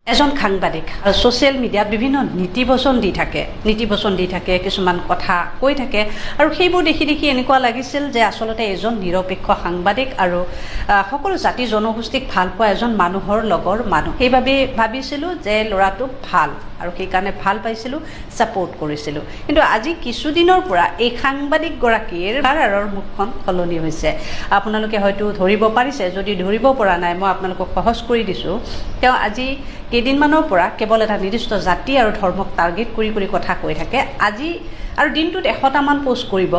এজন সাংবাদিক সোশ্যাল মিডিয়াত বিভিন্ন নীতিবচন দি থাকে কিছুমান কথা কৈ থাকে আৰু সেইবোৰ দেখি এনেকুৱা লাগিছিল যে আসলতে এজন নিৰপেক্ষ সাংবাদিক আৰু সকলো জাতি জনগোষ্ঠীক ভাল পোৱা এজন মানুহৰ লগৰ মানুহ সেইভাবে ভাবিছিলোঁ যে ল'ৰাটো ভাল আৰু সেইকাৰণে ভাল পাইছিলোঁ সাপোৰ্ট কৰিছিলোঁ কিন্তু আজি কিছুদিনৰ পৰা এই সাংবাদিক গৰাকীৰ আৰৰ মুখখন সলনি হৈছে আপোনালোকে হয়তো ধৰিব পাৰিছে যদি ধৰিব পৰা নাই মই আপোনালোকক সহজ কৰি দিছোঁ তেওঁ আজি কেইদিনমানৰ পৰা কেৱল এটা নিৰ্দিষ্ট জাতি আৰু ধৰ্মক টাৰ্গেট কৰি কথা কৈ থাকে আজি আৰু দিনটোত 100টামান পোষ্ট কৰিব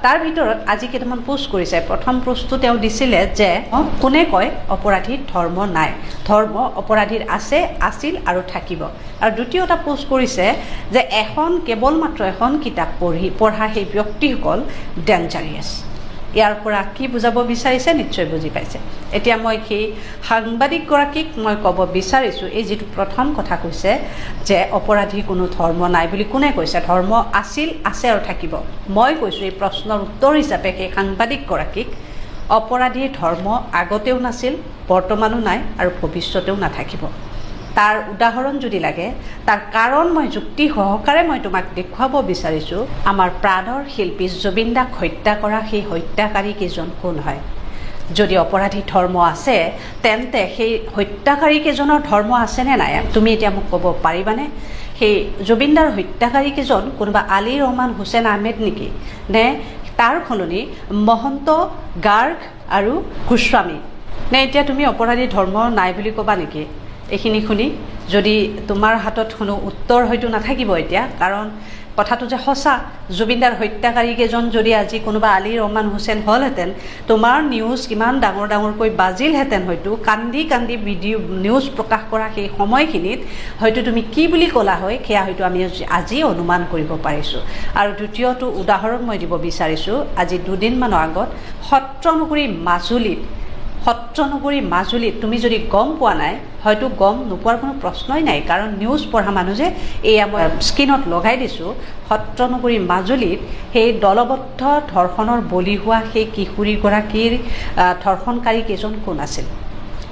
তাৰ ভিতৰত আজি কেইটামান পোষ্ট কৰিছে প্ৰথম পোষ্টটো তেওঁ দিছিলে যে কোনে কয় অপৰাধীৰ ধৰ্ম নাই ধৰ্ম অপৰাধীৰ আছে আছিল আৰু থাকিব আৰু দ্বিতীয়টা পোষ্ট কৰিছে যে কেৱল মাত্ৰ এখন কিতাপ পঢ়া সেই ব্যক্তিসকল ডেঞ্জাৰিয়াছ ইয়াৰ পৰা কি বুজাব বিচাৰিছে নিশ্চয় বুজি পাইছে এতিয়া মই সেই সাংবাদিকগৰাকীক মই ক'ব বিচাৰিছোঁ এই যিটো প্ৰথম কথা কৈছে যে অপৰাধী কোনো ধৰ্ম নাই বুলি কোনে কৈছে ধৰ্ম আছিল আছে আৰু থাকিব মই কৈছোঁ এই প্ৰশ্নৰ উত্তৰ হিচাপে সেই সাংবাদিকগৰাকীক অপৰাধীৰ ধৰ্ম আগতেও নাছিল বৰ্তমানো নাই আৰু ভৱিষ্যতেও নাথাকিব তাৰ উদাহৰণ যদি লাগে তাৰ কাৰণ মই যুক্তি সহকাৰে মই তোমাক দেখুৱাব বিচাৰিছোঁ আমাৰ প্ৰাণৰ শিল্পী জুবিন দাক হত্যা কৰা সেই হত্যাকাৰী কেইজন কোন হয় যদি অপৰাধী ধৰ্ম আছে তেন্তে সেই হত্যাকাৰী কেইজনৰ ধৰ্ম আছেনে নাই তুমি এতিয়া মোক ক'ব পাৰিবানে সেই জুবিন দাৰ হত্যাকাৰী কেইজন কোনোবা আলী ৰহমান হুছেইন আহমেদ নেকি নে তাৰ সলনি মহন্ত গাৰ্গ আৰু গোস্বামী নে এতিয়া তুমি অপৰাধী ধৰ্ম নাই বুলি ক'বা নেকি এইখিনি শুনি যদি তোমাৰ হাতত কোনো উত্তৰ হয়তো নাথাকিব এতিয়া কাৰণ কথাটো যে সঁচা জুবিনদাৰ হত্যাকাৰী কেইজন যদি আজি কোনোবা আলী ৰহমান হুছেইন হ'লহেঁতেন তোমাৰ নিউজ কিমান ডাঙৰকৈ বাজিলহেঁতেন হয়তো কান্দি ভিডিঅ' নিউজ প্ৰকাশ কৰা সেই সময়খিনিত হয়তো তুমি কি বুলি ক'লা হয় সেয়া হয়তো আমি আজি অনুমান কৰিব পাৰিছোঁ আৰু দ্বিতীয়টো উদাহৰণ মই দিব বিচাৰিছোঁ আজি দুদিনমানৰ আগত সত্ৰনগৰী মাজুলীত তুমি যদি গম পোৱা নাই হয়তো গম নোপোৱাৰ কোনো প্ৰশ্নই নাই কাৰণ নিউজ পঢ়া মানুহ যে এয়া মই স্ক্ৰীনত লগাই দিছোঁ সত্ৰনগৰী মাজুলীত সেই দলবদ্ধ ধৰ্ষণৰ বলি হোৱা সেই কিশোৰীগৰাকীৰ ধৰ্ষণকাৰী কেইজন কোন আছিল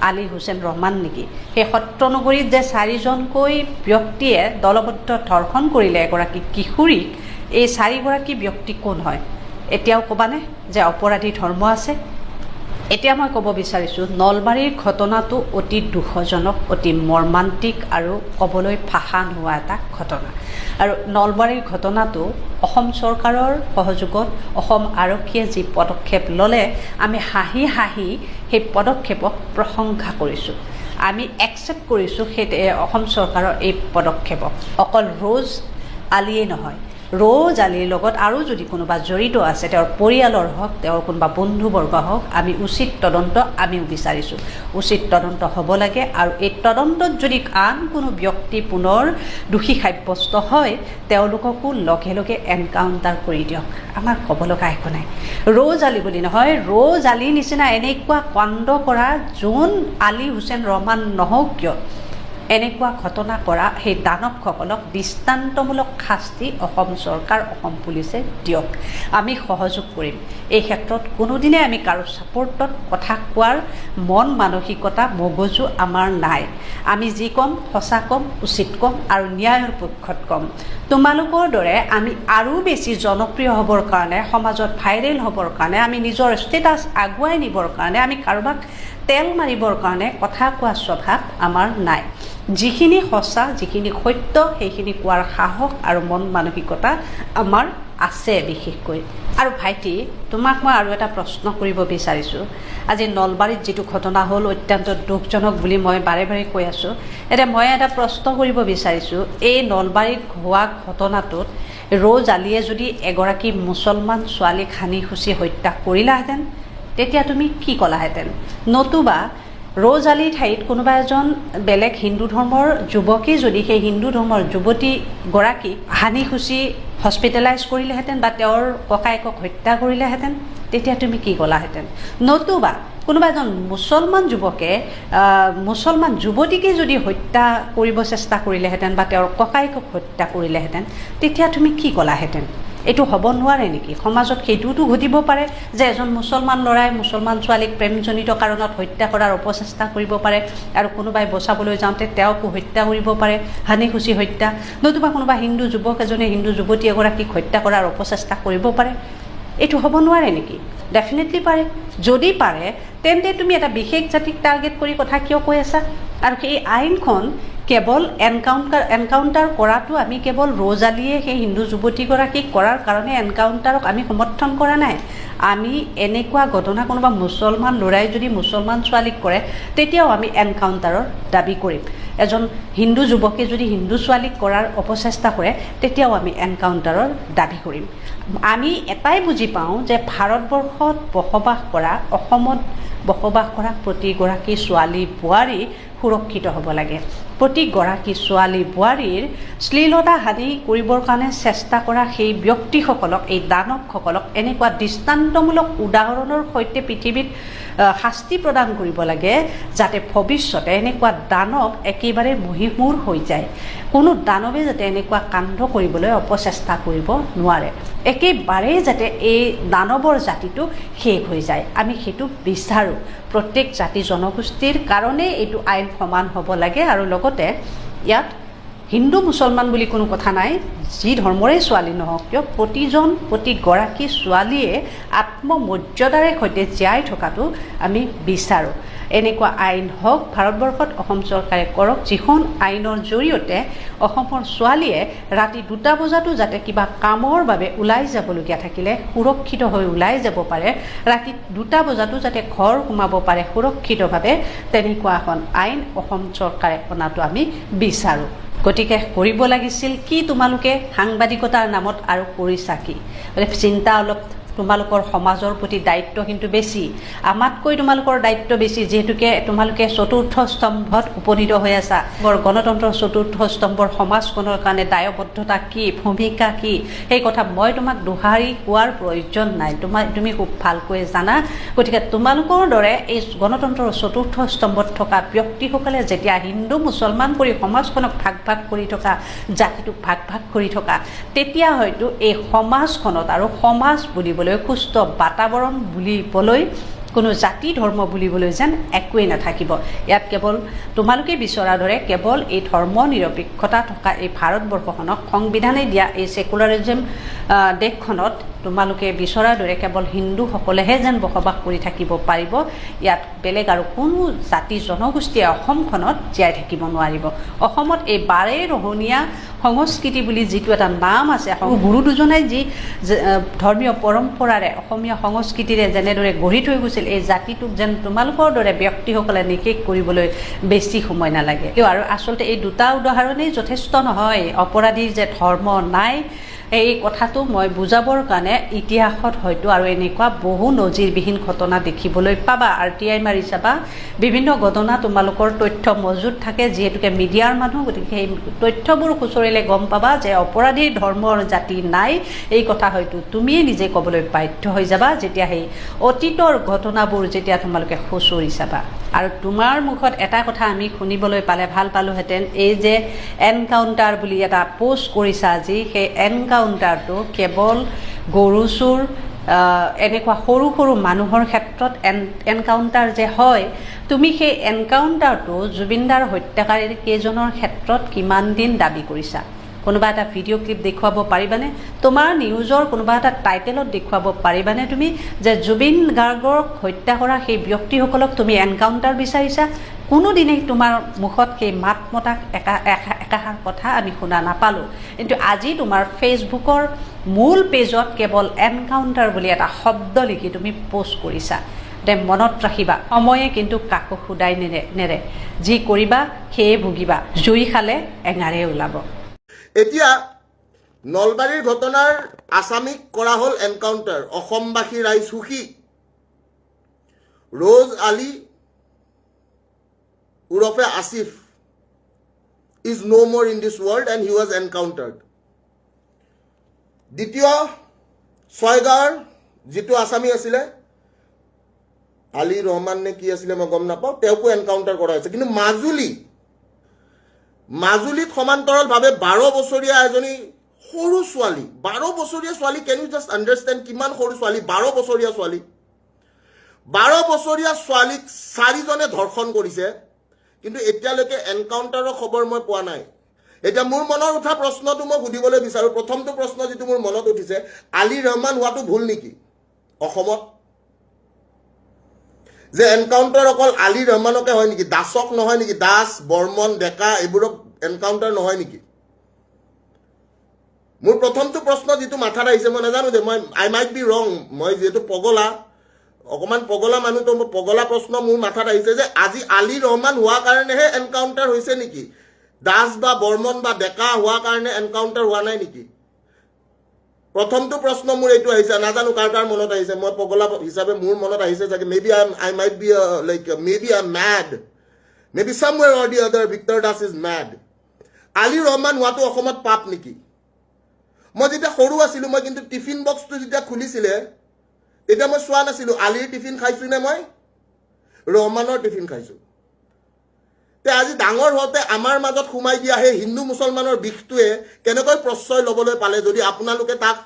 আলী হুছেইন ৰহমান নেকি সেই সত্ৰনগৰীত যে 4জনকৈ ব্যক্তিয়ে দলবদ্ধ ধৰ্ষণ কৰিলে এগৰাকী কিশোৰীক এই 4গৰাকী ব্যক্তি কোন হয় এতিয়াও ক'বানে যে অপৰাধী ধৰ্ম আছে এতিয়া মই ক'ব বিচাৰিছোঁ নলবাৰীৰ ঘটনাটো অতি দুখজনক অতি মৰ্মান্তিক আৰু ক'বলৈ ভাষা নোহোৱা এটা ঘটনা আৰু নলবাৰীৰ ঘটনাটো অসম চৰকাৰৰ সহযোগত অসম আৰক্ষীয়ে যি পদক্ষেপ ল'লে আমি হাঁহি সেই পদক্ষেপক প্ৰশংসা কৰিছোঁ আমি একচেপ্ট কৰিছোঁ সেই অসম চৰকাৰৰ এই পদক্ষেপক অকল ৰ'জ আলীয়ে নহয় ৰ'জ আলীৰ লগত আৰু যদি কোনোবা জড়িত আছে তেওঁৰ পৰিয়ালৰ হওক তেওঁৰ কোনোবা বন্ধুবৰ্গ হওক আমি উচিত তদন্ত আমিও বিচাৰিছোঁ উচিত তদন্ত হ'ব লাগে আৰু এই তদন্তত যদি আন কোনো ব্যক্তি পুনৰ দোষী সাব্যস্ত হয় তেওঁলোককো লগে এনকাউণ্টাৰ কৰি দিয়ক আমাৰ ক'ব লগা একো নাই ৰ'জ আলী বুলি নহয় ৰ'জ আলীৰ নিচিনা এনেকুৱা কাণ্ড কৰা যোন আলী হুছেইন ৰহমান নহওক কিয় এনেকুৱা ঘটনা কৰা সেই দানৱসকলক দৃষ্টান্তমূলক শাস্তি অসম চৰকাৰ অসম পুলিচে দিয়ক আমি সহযোগ কৰিম এই ক্ষেত্ৰত কোনোদিনে আমি কাৰো ছাপোৰ্টত কথা কোৱাৰ মন মানসিকতা মগজু আমাৰ নাই আমি যি ক'ম সঁচা ক'ম উচিত ক'ম আৰু ন্যায়ৰ পক্ষত ক'ম তোমালোকৰ দৰে আমি আৰু বেছি জনপ্ৰিয় হ'বৰ কাৰণে সমাজত ভাইৰেল হ'বৰ কাৰণে আমি নিজৰ ষ্টেটাছ আগুৱাই নিবৰ কাৰণে আমি কাৰোবাক তেল মাৰিবৰ কাৰণে কথা কোৱা স্বভাৱ আমাৰ নাই যিখিনি সঁচা যিখিনি সত্য সেইখিনি কোৱাৰ সাহস আৰু মন মানসিকতা আমাৰ আছে বিশেষকৈ আৰু ভাইটি তোমাক মই আৰু এটা প্ৰশ্ন কৰিব বিচাৰিছোঁ আজি নলবাৰীত যিটো ঘটনা হ'ল অত্যন্ত দুখজনক বুলি মই বাৰে কৈ আছোঁ এতিয়া মই এটা প্ৰশ্ন কৰিব বিচাৰিছোঁ এই নলবাৰীত হোৱা ঘটনাটোত ৰ'জ আলীয়ে যদি এগৰাকী মুছলমান ছোৱালীক সানি খুচি হত্যা কৰিলাহেঁতেন তেতিয়া তুমি কি ক'লাহেঁতেন নতুবা ৰ'জ আলীৰ ঠাইত কোনোবা এজন বেলেগ হিন্দু ধৰ্মৰ যুৱকে যদি সেই হিন্দু ধৰ্মৰ যুৱতীগৰাকীক সানি খুচি হস্পিটেলাইজ কৰিলেহেঁতেন বা তেওঁৰ ককায়েকক হত্যা কৰিলেহেঁতেন তেতিয়া তুমি কি ক'লাহেঁতেন নতুবা কোনোবা এজন মুছলমান যুৱকে মুছলমান যুৱতীকে যদি হত্যা কৰিব চেষ্টা কৰিলেহেঁতেন বা তেওঁৰ ককায়েকক হত্যা কৰিলেহেঁতেন তেতিয়া তুমি কি ক'লাহেঁতেন এইটো হ'ব নোৱাৰে নেকি? সমাজত সেইটোতো ঘটিব পাৰে যে এজন মুছলমান ল'ৰাই মুছলমান ছোৱালীক প্ৰেমজনিত কাৰণত হত্যা কৰাৰ অপচেষ্টা কৰিব পাৰে আৰু কোনোবাই বচাবলৈ যাওঁতে তেওঁকো হত্যা কৰিব পাৰে, হানিখুচি হত্যা, নতুবা কোনোবা হিন্দু যুৱক এজনে হিন্দু যুৱতী এগৰাকীক হত্যা কৰাৰ অপচেষ্টা কৰিব পাৰে। এইটো হ'ব নোৱাৰে নেকি? ডেফিনেটলি পাৰে। যদি পাৰে তেন্তে তুমি এটা বিশেষ জাতিক টাৰ্গেট কৰি কথা কিয় কৈ আছা? আৰু এই আইনখন কেৱল এনকাউণ্টাৰ কৰাটো আমি কেৱল ৰ'জালীয়ে সেই হিন্দু যুৱতীগৰাকীক কৰাৰ কাৰণে এনকাউণ্টাৰক আমি সমৰ্থন কৰা নাই। আমি এনেকুৱা ঘটনা কোনোবা মুছলমান ল'ৰাই যদি মুছলমান ছোৱালীক কৰে তেতিয়াও আমি এনকাউণ্টাৰৰ দাবী কৰিম। এজন হিন্দু যুৱকে যদি হিন্দু ছোৱালীক কৰাৰ অপচেষ্টা কৰে তেতিয়াও আমি এনকাউণ্টাৰৰ দাবী কৰিম। আমি এটাই বুজি পাওঁ যে ভাৰতবৰ্ষত বসবাস কৰা, অসমত বসবাস কৰা প্ৰতিগৰাকী ছোৱালী বোৱাৰী সুৰক্ষিত হ'ব লাগে। প্ৰতিগৰাকী ছোৱালী বোৱাৰীৰ শ্লীলতা হানি কৰিবৰ কাৰণে চেষ্টা কৰা সেই ব্যক্তিসকলক, এই দানৱসকলক এনেকুৱা দৃষ্টান্তমূলক উদাহৰণৰ সৈতে পৃথিৱীত শাস্তি প্ৰদান কৰিব লাগে যাতে ভৱিষ্যতে এনেকুৱা দানৱ একেবাৰে মহীমূৰ হৈ যায়। কোনো দানৱে যাতে এনেকুৱা কাণ্ড কৰিবলৈ অপচেষ্টা কৰিব নোৱাৰে। একেবাৰেই যাতে এই দানৱৰ জাতিটো শেষ হৈ যায়, আমি সেইটো বিচাৰোঁ। প্ৰত্যেক জাতি জনগোষ্ঠীৰ কাৰণে এইটো আইন সমান হ'ব লাগে। আৰু লগতে ইয়াত হিন্দু মুছলমান বুলি কোনো কথা নাই, যি ধৰ্মৰে ছোৱালী নহওক কিয় প্ৰতিগৰাকী ছোৱালীয়ে আত্মমৰ্যাদাৰে সৈতে জীয়াই থকাটো আমি বিচাৰোঁ। এনেকুৱা আইন হওক ভাৰতবৰ্ষত, অসম চৰকাৰে কৰক, যিখন আইনৰ জৰিয়তে অসমৰ ছোৱালীয়ে ৰাতি 2টা বজাতো যাতে কিবা কামৰ বাবে ওলাই যাবলগীয়া থাকিলে সুৰক্ষিত হৈ ওলাই যাব পাৰে, ৰাতি 2টা বজাতো যাতে ঘৰ সোমাব পাৰে সুৰক্ষিতভাৱে, তেনেকুৱা এখন আইন অসম চৰকাৰে অনাটো আমি বিচাৰোঁ। গতিকে কৰিব লাগিছিল কি? তোমালোকে সাংবাদিকতাৰ নামত আৰু কৰিছা কি? চিন্তা অলপ, তোমালোকৰ সমাজৰ প্ৰতি দায়িত্ব কিন্তু বেছি, আমাতকৈ তোমালোকৰ দায়িত্ব বেছি, যিহেতুকে তোমালোকে চতুৰ্থ স্তম্ভত উপনীত হৈ আছা। গণতন্ত্ৰৰ চতুৰ্থ স্তম্ভৰ সমাজখনৰ কাৰণে দায়বদ্ধতা কি, ভূমিকা কি, সেই কথা মই তোমাক দোহাৰি কোৱাৰ প্ৰয়োজন নাই, তুমি খুব ভালকৈ জানা। গতিকে তোমালোকৰ দৰে এই গণতন্ত্ৰৰ চতুৰ্থ স্তম্ভত থকা ব্যক্তিসকলে যেতিয়া হিন্দু মুছলমান কৰি সমাজখনক ভাগ ভাগ কৰি থকা, জাতিটোক ভাগ ভাগ কৰি থকা, তেতিয়া হয়তো এই সমাজখনত আৰু সমাজ বুলিবলৈ, সুস্থ বাতাবৰণ বুলিবলৈ, কোনো জাতি ধৰ্ম বুলিবলৈ যেন একোৱেই নাথাকিব। ইয়াত কেৱল তোমালোকে বিচৰা দৰে কেৱল এই ধৰ্ম নিৰপেক্ষতা থকা এই ভাৰতবৰ্ষখনক, সংবিধানে দিয়া এই ছেকুলাৰিজম দেশখনত তোমালোকে বিচৰাৰ দৰে কেৱল হিন্দুসকলেহে যেন বসবাস কৰি থাকিব পাৰিব। ইয়াত বেলেগ আৰু কোনো জাতি জনগোষ্ঠীয়ে অসমখনত জীয়াই থাকিব নোৱাৰিব। অসমত এই বাৰে ৰহণীয়া সংস্কৃতি বুলি যিটো এটা নাম আছে, গুৰু দুজনে যি ধৰ্মীয় পৰম্পৰাৰে অসমীয়া সংস্কৃতিৰে যেনেদৰে গঢ়ি থৈ গৈছিল, এই জাতিটোক যেন তোমালোকৰ দৰে ব্যক্তিসকলে নিষেধ কৰিবলৈ বেছি সময় নালাগে। আৰু আচলতে এই 2টা উদাহৰণেই যথেষ্ট নহয়। অপৰাধীৰ যে ধৰ্ম নাই এই কথাটো মই বুজাবৰ কাৰণে ইতিহাসত হয়তো আৰু এনেকুৱা বহু নজিৰবিহীন ঘটনা দেখিবলৈ পাবা। RTI মাৰি চাবা, বিভিন্ন ঘটনা তোমালোকৰ তথ্য মজুত থাকে, যিহেতুকে মিডিয়াৰ মানুহ, গতিকে সেই তথ্যবোৰ খুচৰিলে গম পাবা যে অপৰাধীৰ ধৰ্মৰ জাতি নাই। এই কথা হয়তো তুমিয়ে নিজে ক'বলৈ বাধ্য হৈ যাবা যেতিয়া সেই অতীতৰ ঘটনাবোৰ যেতিয়া তোমালোকে খুচৰি চাবা। আৰু তোমাৰ মুখত এটা কথা আমি শুনিবলৈ পালে ভাল পালোহেঁতেন, এই যে এনকাউণ্টাৰ বুলি এটা পোষ্ট কৰিছা আজি, সেই এনকাউণ্টাৰটো কেৱল গৰু চোৰ এনেকুৱা সৰু সৰু মানুহৰ ক্ষেত্ৰত এনকাউণ্টাৰ যে হয়, তুমি সেই এনকাউণ্টাৰটো জুবিনদাৰ হত্যাকাৰীৰ কেইজনৰ ক্ষেত্ৰত কিমান দিন দাবী কৰিছা? কোনোবা এটা ভিডিঅ' ক্লিপ দেখুৱাব পাৰিবানে? তোমাৰ নিউজৰ কোনোবা এটা টাইটেলত দেখুৱাব পাৰিবানে তুমি যে জুবিন গাৰ্গক হত্যা কৰা সেই ব্যক্তিসকলক তুমি এনকাউণ্টাৰ বিচাৰিছা? কোনোদিনেই তোমাৰ মুখত সেই মাত মতা একাষাৰ কথা আমি শুনা নাপালোঁ। কিন্তু আজি তোমাৰ ফেচবুকৰ মূল পেজত কেৱল এনকাউণ্টাৰ বুলি এটা শব্দ লিখি তুমি পোষ্ট কৰিছা। মনত ৰাখিবা, সময়ে কিন্তু কাকো শুদাই নেৰে, যি কৰিবা সেয়ে ভুগিবা, জুই খালে এঙাৰে ওলাব। এতিয়া নলবাৰীৰ ঘটনাৰ আসামিক কৰা হ'ল এনকাউণ্টাৰ। অসমবাসী ৰাইজ সুখী। ৰ'জ আলী উৰফে Asif is no more in this world and he was encountered. দ্বিতীয় ছয়গাঁৱৰ যিটো আসামী আছিলে, আলী ৰহমান নে কি আছিলে মই গম নাপাওঁ, তেওঁকো এনকাউণ্টাৰ কৰা হৈছে। কিন্তু মাজুলীত সমান্তৰালভাৱে 12 বছৰীয়া এজনী সৰু ছোৱালী 12 বছৰীয়া ছোৱালী, কেন ইউ জাষ্ট আণ্ডাৰষ্টেণ্ড কিমান সৰু ছোৱালী? 12 বছৰীয়া ছোৱালী, 12 বছৰীয়া ছোৱালীক 4জনে ধৰ্ষণ কৰিছে, কিন্তু এতিয়ালৈকে এনকাউণ্টাৰৰ খবৰ মই পোৱা নাই। এতিয়া মোৰ মনত উঠা প্ৰশ্নটো মই সুধিবলৈ বিচাৰোঁ। প্ৰথমটো প্ৰশ্ন যিটো মোৰ মনত উঠিছে, আলী ৰহমান হোৱাটো ভুল নেকি অসমত? যে এনকাউণ্টাৰ অকল আলী ৰহমানকে হয় নেকি? দাসক নহয় নেকি? দাস, বৰ্মন, ডেকা এইবোৰক এনকাউণ্টাৰ নহয় নেকি? মোৰ প্ৰথমটো প্ৰশ্ন যিটো মাথাত আহিছে, মই নাজানো দে, আই মাইট বি ৰং, মই যিহেতু পগলা, অকণমান পগলা মানুহটো, পগলা প্ৰশ্ন মোৰ মাথাত আহিছে যে আজি আলী ৰহমান হোৱাৰ কাৰণেহে এনকাউণ্টাৰ হৈছে নেকি? দাস বা বৰ্মন বা ডেকা হোৱাৰ কাৰণে এনকাউণ্টাৰ হোৱা নাই নেকি? প্ৰথমটো প্ৰশ্ন মোৰ এইটো আহিছে, নাজানো কাৰ কাৰ মনত আহিছে। মই পগলা হিচাপে মোৰ মনত আহিছে চাগে, maybe I might be like maybe I am mad, maybe somewhere or the other Victor Das is mad. Ali Rahman হোৱাটো অসমত পাপ নেকি? মই যেতিয়া সৰু আছিলোঁ, মই কিন্তু টিফিন বক্সটো যেতিয়া খুলিছিলে তেতিয়া মই চোৱা নাছিলোঁ আলীৰ টিফিন খাইছোঁ নে মই ৰহমানৰ টিফিন খাইছোঁ। তে আজি ডাঙৰ হওঁতে আমাৰ মাজত সোমাই দিয়া সেই হিন্দু মুছলমানৰ বিষটোৱে কেনেকৈ প্ৰশ্ৰয় ল'বলৈ পালে যদি আপোনালোকে তাক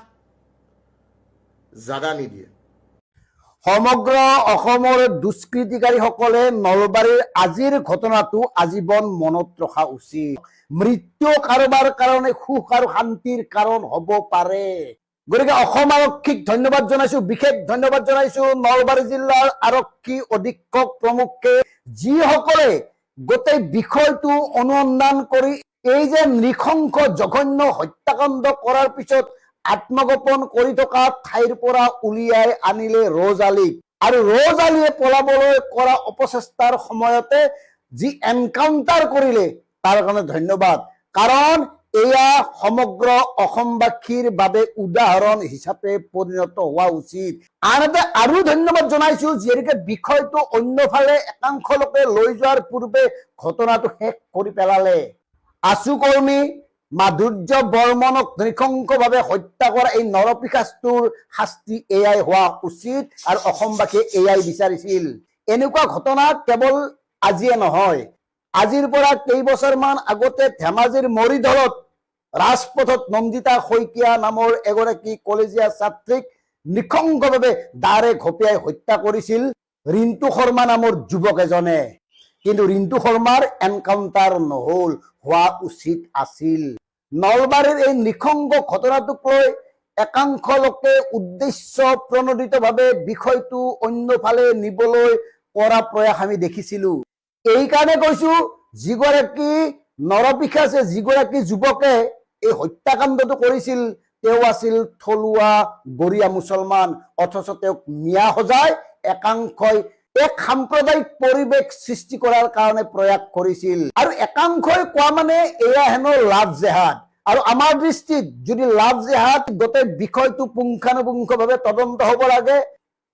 জাগা নিদিয়ে? সমগ্ৰ অসমৰ দুষ্কৃতিকাৰীসকলে নলবাৰীৰ আজিৰ ঘটনাটো আজীৱন মনত ৰখা উচিত। মৃত্যু কাৰোবাৰ কাৰণে সুখ আৰু শান্তিৰ কাৰণ হ'ব পাৰে। গতিকে অসম আৰক্ষীক ধন্যবাদ জনাইছো, বিশেষ ধন্যবাদ জনাইছো নলবাৰী জিলাৰ আৰক্ষী অধীক্ষক প্ৰমুখে, যিসকলে গোটেই বিষয়টো অনুসন্ধান কৰি এই যে নৃশংস জঘন্য হত্যাকাণ্ড কৰাৰ পিছত আত্মগোপন কৰি থকা ঠাইৰ পৰা উলিয়াই আনিলে ৰজ আলীক, আৰু ৰজ আলীয়ে পলাবলৈ কৰা অপচেষ্টাৰ সময়তে যি এনকাউণ্টাৰ কৰিলে তাৰ কাৰণে ধন্যবাদ। কাৰণ এয়া সমগ্ৰ অসমবাসীৰ বাবে উদাহৰণ হিচাপে পৰিণত হোৱা উচিত। আনহাতে আৰু ধন্যবাদ জনাইছো যিহেতুকে বিষয়টো অন্যফালে একাংশ লোকে লৈ যোৱাৰ পূৰ্বে ঘটনাটো শেষ কৰি পেলালে। আছু কৰ্মী মাধুৰ্য বৰ্মনক নৃশংসভাৱে হত্যা কৰা এই নৰপিশাচটোৰ শাস্তি এয়াই হোৱা উচিত, আৰু অসমবাসীয়ে এয়াই বিচাৰিছিল। এনেকুৱা ঘটনা কেৱল আজিয়ে নহয়, আজিৰ পৰা কেইবছৰমান আগতে ধেমাজিৰ মৰিধলত ৰাজপথত নন্দিতা শইকীয়া নামৰ এগৰাকী কলেজীয়া ছাত্ৰীক নৃশংসভাৱে দাৰে ঘপিয়াই হত্যা কৰিছিল ৰিণ্টু শৰ্মা নামৰ যুৱক এজনে। কিন্তু ৰিণ্টু শৰ্মাৰ এনকাউণ্টাৰ নহল, হোৱা উচিত আছিল। নলবাৰীৰ এই নৃশংস ঘটনাটোক লৈ একাংশ লোকে উদ্দেশ্য প্ৰণোদিতভাৱে বিষয়টো অন্যফালে নিবলৈ কৰা প্ৰয়াস আমি দেখিছিলো। এই কাৰণে কৈছো, যিগৰাকী নৰপিশাচে, যিগৰাকী যুৱকে এই হত্যাকাণ্ডটো কৰিছিল তেওঁ আছিল থলুৱা গৰীয়া মুছলমান, অথচ তেওঁক মিয়া সজাই একাংশই এক সাম্প্ৰদায়িক পৰিৱেশ সৃষ্টি কৰাৰ কাৰণে প্ৰয়াস কৰিছিল। আৰু একাংশই কোৱা মানে এয়া হেনো লাভ জেহাদ, আৰু আমাৰ দৃষ্টিত যদি লাভ জেহাদ, গোটেই বিষয়টো পুংখানুপুংখভাৱে তদন্ত হ'ব লাগে।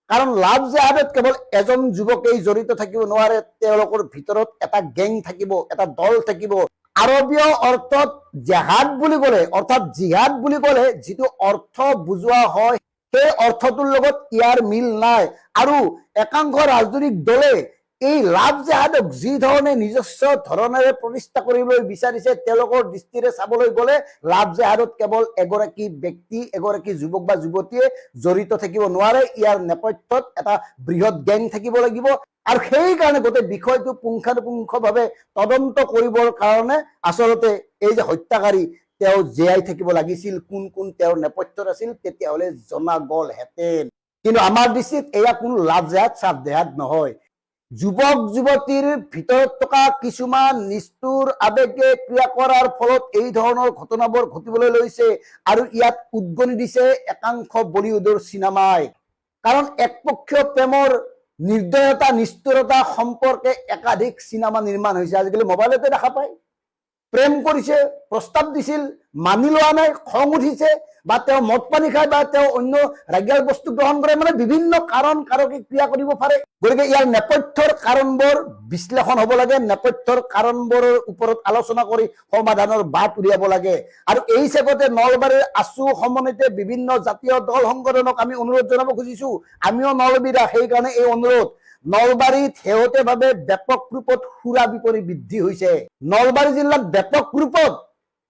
কাৰণ লাভ জেহাদত কেৱল এজন যুৱকেই জড়িত থাকিব নোৱাৰে, তেওঁলোকৰ ভিতৰত এটা গেং থাকিব, এটা দল থাকিব। আৰবীয় অৰ্থত জেহাদ বুলি ক'লে, অৰ্থাৎ জিহাদ বুলি ক'লে যিটো অৰ্থ বুজোৱা হয় সেই অৰ্থটোৰ লগত ইয়াৰ মিল নাই। আৰু একাংশ ৰাজনৈতিক দলে এই লাভ জেহাদক যি ধৰণে নিজস্ব ধৰণেৰে প্ৰতিষ্ঠা কৰিবলৈ বিচাৰিছে, তেওঁলোকৰ দৃষ্টিৰে চাবলৈ গ'লে লাভ জেহাদত কেৱল এগৰাকী ব্যক্তি, এগৰাকী যুৱক বা যুৱতীয়ে জড়িত থাকিব নোৱাৰে, ইয়াৰ নেপথ্যত এটা বৃহৎ গেং থাকিব লাগিব। আৰু সেইকাৰণে গোটেই বিষয়টো পুংখানুপুংখভাৱে তদন্ত কৰিবৰ কাৰণে আচলতে এই যে হত্যাকাৰী তেওঁ জীয়াই থাকিব লাগিছিল, কোন কোন তেওঁৰ নেপথ্যত আছিল, তেতিয়াহ'লে জনা গ'লহেঁতেন। কিন্তু আমাৰ দৃষ্টিত এয়া কোনো লাভ জেহাদ, চাফ জেহাদ নহয়। যুৱক যুৱতীৰ ভিতৰত থকা কিছুমান নিষ্ঠুৰ আৱেগে ক্ৰিয়া কৰাৰ ফলত এই ধৰণৰ ঘটনাবোৰ ঘটিবলৈ লৈছে, আৰু ইয়াত উদগনি দিছে একাংশ বলিউডৰ চিনেমাই। কাৰণ একপক্ষীয় প্ৰেমৰ নিৰ্দয়তা, নিষ্ঠুৰতা সম্পৰ্কে একাধিক চিনেমা নিৰ্মাণ হৈছে। আজিকালি মোবাইলতে দেখা পায়, প্ৰেম কৰিছে, প্ৰস্তাৱ দিছিল, মানি লোৱা নাই, খং উঠিছে, বা তেওঁ মদ পানী খায়, বা তেওঁ অন্য ৰাগিয়াল বস্তু গ্ৰহণ কৰে, মানে বিভিন্ন কাৰণ কাৰকে ক্ৰিয়া কৰিব পাৰে। গতিকে ইয়াৰ নেপথ্যৰ কাৰণবোৰ বিশ্লেষণ হ'ব লাগে, নেপথ্যৰ কাৰণবোৰৰ ওপৰত আলোচনা কৰি সমাধানৰ বাট উলিয়াব লাগে। আৰু এই চেগতে নলবাৰীৰ আছু সমন্বিতে বিভিন্ন জাতীয় দল সংগঠনক আমি অনুৰোধ জনাব খুজিছো, আমিও নলবীৰা, সেইকাৰণে এই অনুৰোধ। নলবাৰীত শেহতীয়াভাৱে ব্যাপক ৰূপত সুৰা বিপণী বৃদ্ধি হৈছে। নলবাৰী জিলাত ব্যাপক ৰূপত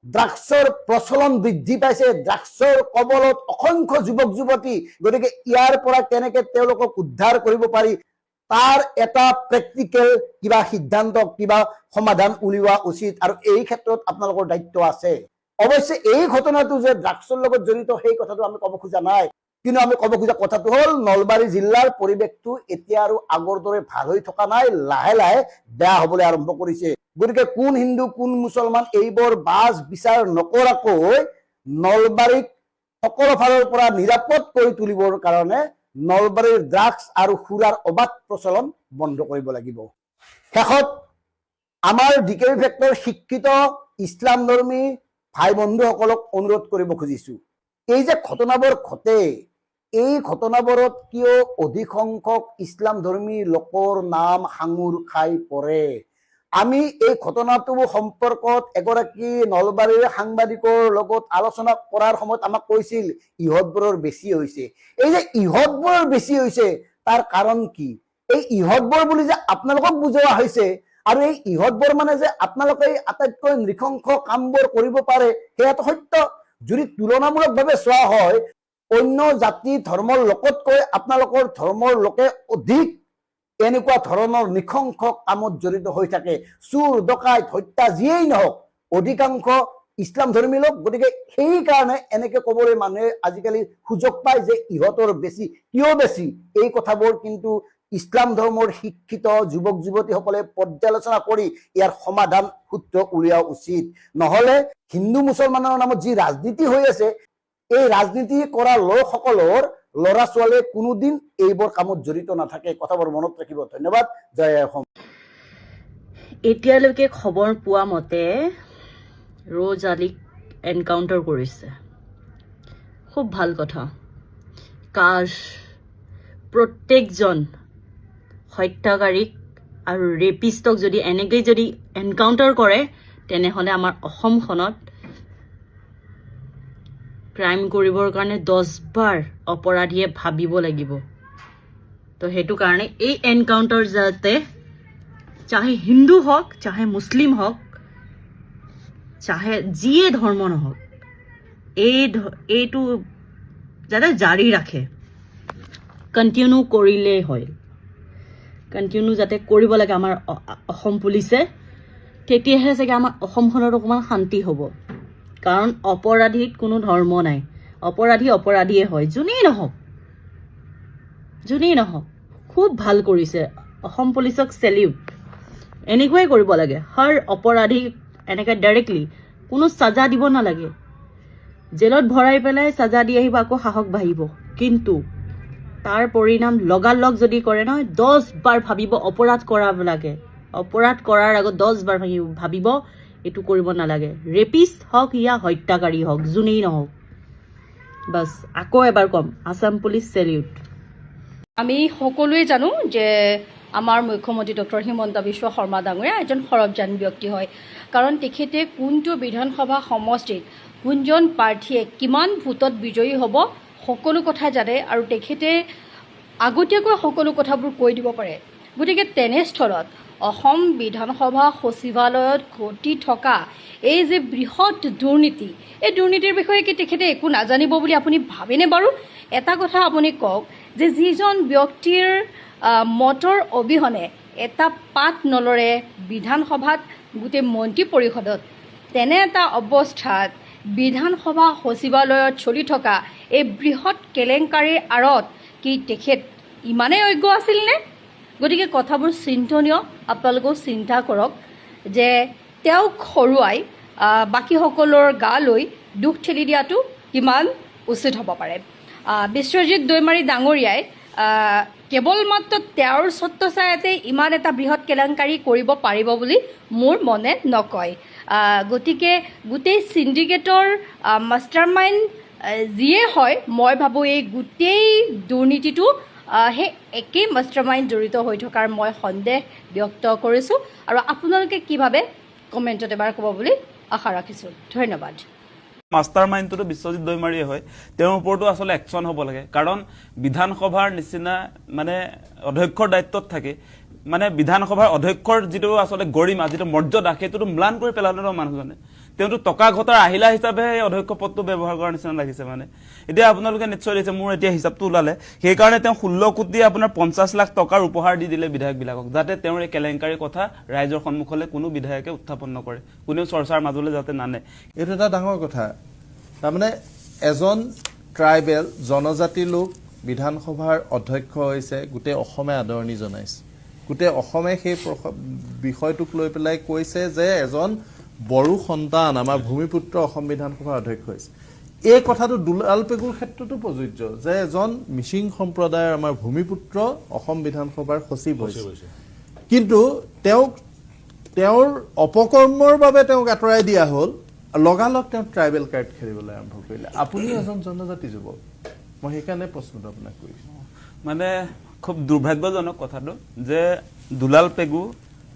ড্ৰাগছৰ প্ৰচলন বৃদ্ধি পাইছে, ড্ৰাগছৰ কবলত অসংখ্য যুৱক যুৱতী, গতিকে ইয়াৰ পৰা কেনেকে তেওঁলোকক উদ্ধাৰ কৰিব পাৰি তাৰ এটা প্ৰেক্টিকেল কিবা সিদ্ধান্ত কিবা সমাধান উলিওৱা উচিত আৰু এই ক্ষেত্ৰত আপোনালোকৰ দায়িত্ব আছে। অৱশ্যে এই ঘটনাটো যে ড্ৰাগছৰ লগত জড়িত সেই কথাটো আমি ক'ব খোজা নাই, কিন্তু আমি ক'ব খোজা কথাটো হ'ল নলবাৰী জিলাৰ পৰিৱেশটো এতিয়া আৰু আগৰ দৰে ভাল হৈ থকা নাই, লাহে লাহে বেয়া হ'বলৈ আৰম্ভ কৰিছে। গতিকে কোন হিন্দু কোন মুছলমান এইবোৰ বাজ বিচাৰ নকৰাকৈ নলবাৰীক সকলো ফালৰ পৰা নিৰাপদ কৰি তুলিবৰ কাৰণে নলবাৰীৰ ড্ৰাগছ আৰু সুৰাৰ অবাধ প্ৰচলন বন্ধ কৰিব লাগিব। শেষত আমাৰ ডিকেবি ফেক্টৰ শিক্ষিত ইছলাম ধৰ্মী ভাই বন্ধুসকলক অনুৰোধ কৰিব খুজিছো, এই যে ঘটনাবোৰ ঘটে এই ঘটনাবোৰত কিয় অধিক সংখ্যক ইছলাম ধৰ্মী লোকৰ নাম সাঙুৰ খাই পৰে। আমি এই ঘটনাটো সম্পৰ্কত এগৰাকী নলবাৰীৰ সাংবাদিকৰ লগত আলোচনা কৰাৰ সময়ত আমাক কৈছিল ইহঁতবোৰৰ বেছি হৈছে। এই যে ইহঁতবোৰৰ বেছি হৈছে তাৰ কাৰণ কি? এই ইহঁতবোৰ বুলি যে আপোনালোকক বুজোৱা হৈছে আৰু এই ইহঁতবোৰ মানে যে আপোনালোকে আটাইতকৈ নৃশংস কামবোৰ কৰিব পাৰে সেয়াটো সত্য। যদি তুলনামূলকভাৱে চোৱা হয় অন্য জাতি ধৰ্মৰ লোকতকৈ আপোনালোকৰ ধৰ্মৰ লোকে অধিক এনেকুৱা ধৰণৰ নৃশংস কামত জড়িত হৈ থাকে, চুৰ ডকাইত হত্যা যিয়েই নহওক অধিকাংশ ইছলাম ধৰ্মী লোক। গতিকে সেইকাৰণে এনেকে ক'বলৈ মানুহে আজিকালি সুযোগ পায় যে ইহঁতৰ বেছি। কিয় বেছি এই কথাবোৰ কিন্তু ইছলাম ধৰ্মৰ শিক্ষিত যুৱক যুৱতীসকলে পৰ্যালোচনা কৰি ইয়াৰ সমাধান সূত্ৰ উলিওৱা উচিত। নহলে হিন্দু মুছলমানৰ নামত যি ৰাজনীতি হৈ আছে এই ৰাজনীতি কৰা লোকসকলৰ ল'ৰা ছোৱালীয়ে কোনোদিন এইবোৰ কামত জড়িত নাথাকে। কথাবোৰ মনত ৰাখিব। ধন্যবাদ। জয় অসম। এতিয়ালৈকে খবৰ পোৱা মতে ৰ'জ আলীক এনকাউণ্টাৰ কৰিছে, খুব ভাল কথা। কাশ প্ৰত্যেকজন হত্যাকাৰীক আৰু ৰেপিষ্টক যদি এনেকৈ যদি এনকাউণ্টাৰ কৰে তেনেহ'লে আমাৰ অসমখনত ক্ৰাইম কৰিবৰ কাৰণে 10 বাৰ অপৰাধীয়ে ভাবিব লাগিব। তো সেইটো কাৰণে এই এনকাউণ্টাৰ যাতে চাহে হিন্দু হওক চাহে মুছলিম হওক চাহে যিয়ে ধৰ্ম নহওক এইটো যাতে জাৰি ৰাখে, কণ্টিনিউ কৰিলেই হয়, কণ্টিনিউ যাতে কৰিব লাগে আমাৰ অসম পুলিচে, তেতিয়াহে চাগে আমাৰ অসমখনত অকণমান শান্তি হ'ব। কাৰণ অপৰাধীত কোনো ধৰ্ম নাই, অপৰাধীয়ে হয়, যোনেই নহওক। খুব ভাল কৰিছে, অসম পুলিচক চেলিউট। এনেকুৱাই কৰিব লাগে, হৰ অপৰাধীক এনেকৈ ডাইৰেক্টলি কোনো চাজা দিব নালাগে। জেলত ভৰাই পেলাই চাজা দি আহিব, আকৌ সাহস বাঢ়িব, কিন্তু তাৰ পৰিণাম লগালগ যদি কৰে নহয় 10 বাৰ ভাবিব। অপৰাধ কৰাবিলাকে অপৰাধ কৰাৰ আগত 10 বাৰ ভাবিব এইটো কৰিব নালাগে, ৰেপিষ্ট হওক ইয়া হত্যাকাৰী হওক, যোনেই নহওক। বাছ আকৌ এবাৰ ক'ম, আছাম পুলিচ চেলিউট। আমি সকলোৱে জানো যে আমাৰ মুখ্যমন্ত্ৰী ডক্টৰ হিমন্ত বিশ্ব শৰ্মা ডাঙৰীয়া এজন সৰবজান ব্যক্তি হয়, কাৰণ তেখেতে কোনটো বিধানসভা সমষ্টিত কোনজন প্ৰাৰ্থীয়ে কিমান ভোটত বিজয়ী হ'ব সকলো কথা জানে আৰু তেখেতে আগতীয়াকৈ সকলো কথাবোৰ কৈ দিব পাৰে। গতিকে তেনেস্থলত অসম বিধানসভা সচিবালয়ত ঘটি থকা এই যে বৃহৎ দুৰ্নীতি, এই দুৰ্নীতিৰ বিষয়ে কি তেখেতে একো নাজানিব বুলি আপুনি ভাবেনে বাৰু? এটা কথা আপুনি কওক যে যিজন ব্যক্তিৰ মতৰ অবিহনে এটা পাত নলৰে বিধানসভাত গোটেই মন্ত্ৰী পৰিষদত, তেনে এটা অৱস্থাত বিধানসভা সচিবালয়ত চলি থকা এই বৃহৎ কেলেংকাৰীৰ আঁৰত কি তেখেত ইমানেই অজ্ঞ আছিল নে? গতিকে কথাবোৰ চিন্তনীয়, আপোনালোকেও চিন্তা কৰক যে তেওঁক হৰুৱাই বাকীসকলৰ গালৈ দুখ ঠেলি দিয়াটো কিমান উচিত হ'ব পাৰে। বিশ্বজিৎ দৈমাৰী ডাঙৰীয়াই কেৱল মাত্ৰ তেওঁৰ ছত্ৰছায়াতে ইমান এটা বৃহৎ কেলেংকাৰী কৰিব পাৰিব বুলি মোৰ মনে নকয়। গতিকে গোটেই চিণ্ডিকেটৰ মাষ্টাৰ মাইণ্ড যিয়ে হয়, মই ভাবোঁ এই গোটেই দুৰ্নীতিটো সেই একেই মাষ্টাৰ মাইণ্ড জড়িত হৈ থকাৰ মই সন্দেহ ব্যক্ত কৰিছোঁ। আৰু আপোনালোকে কি ভাবে কমেণ্টত এবাৰ ক'ব বুলি আশা ৰাখিছোঁ। ধন্যবাদ। মাষ্টাৰ মাইণ্ডটো বিশ্বজিৎ দৈমাৰীয়ে হয়, তেওঁৰ ওপৰতো আচলতে একশ্যন হ'ব লাগে। কাৰণ বিধানসভাৰ নিচিনা মানে অধ্যক্ষৰ দায়িত্বত থাকে, মানে বিধানসভাৰ অধ্যক্ষৰ যিটো আচলতে গৰিমা, যিটো মৰ্যাদা, সেইটোতো ম্লান কৰি পেলালে ন মানুহজনে। তেওঁতো টকা ঘটাৰ আহিলা হিচাপে এই অধ্যক্ষ পদটো ব্যৱহাৰ কৰাৰ নিচিনা লাগিছে মানে এতিয়া আপোনালোকে নিশ্চয় দিছে মোৰ এতিয়া হিচাপটো ওলালে সেইকাৰণে তেওঁ 16 কোটি আপোনাৰ 50 লাখ টকাৰ উপহাৰ দি দিলে বিধায়কবিলাকক যাতে তেওঁৰ এই কেলেংকাৰী কথা ৰাইজৰ সন্মুখলৈ কোনো বিধায়কে উত্থাপন নকৰে কোনেও চৰ্চাৰ মাজলৈ যাতে নানে এইটো এটা ডাঙৰ কথা তাৰমানে এজন ট্ৰাইবেল জনজাতি লোক বিধানসভাৰ অধ্যক্ষ হৈছে গোটেই অসমে আদৰণি জনাইছে গোটেই অসমে সেই বিষয়টোক লৈ পেলাই কৈছে যে এজন বড়ো সন্তান আমাৰ ভূমিপুত্ৰ অসম বিধানসভাৰ অধ্যক্ষ হৈছে এই কথাটো দুলাল পেগুৰ ক্ষেত্ৰতো প্ৰযোজ্য যে এজন মিচিং সম্প্ৰদায়ৰ আমাৰ ভূমিপুত্ৰ অসম বিধানসভাৰ সচিব হৈছে কিন্তু তেওঁৰ অপকৰ্মৰ বাবে তেওঁক আঁতৰাই দিয়া হ'ল লগালগ তেওঁ ট্ৰাইবেল কাৰ্ড খেলিবলৈ আৰম্ভ কৰিলে আপুনি এজন জনজাতি যুৱক মই সেইকাৰণে প্ৰশ্নটো আপোনাক কৰিছোঁ মানে খুব দুৰ্ভাগ্যজনক কথাটো যে দুলাল পেগু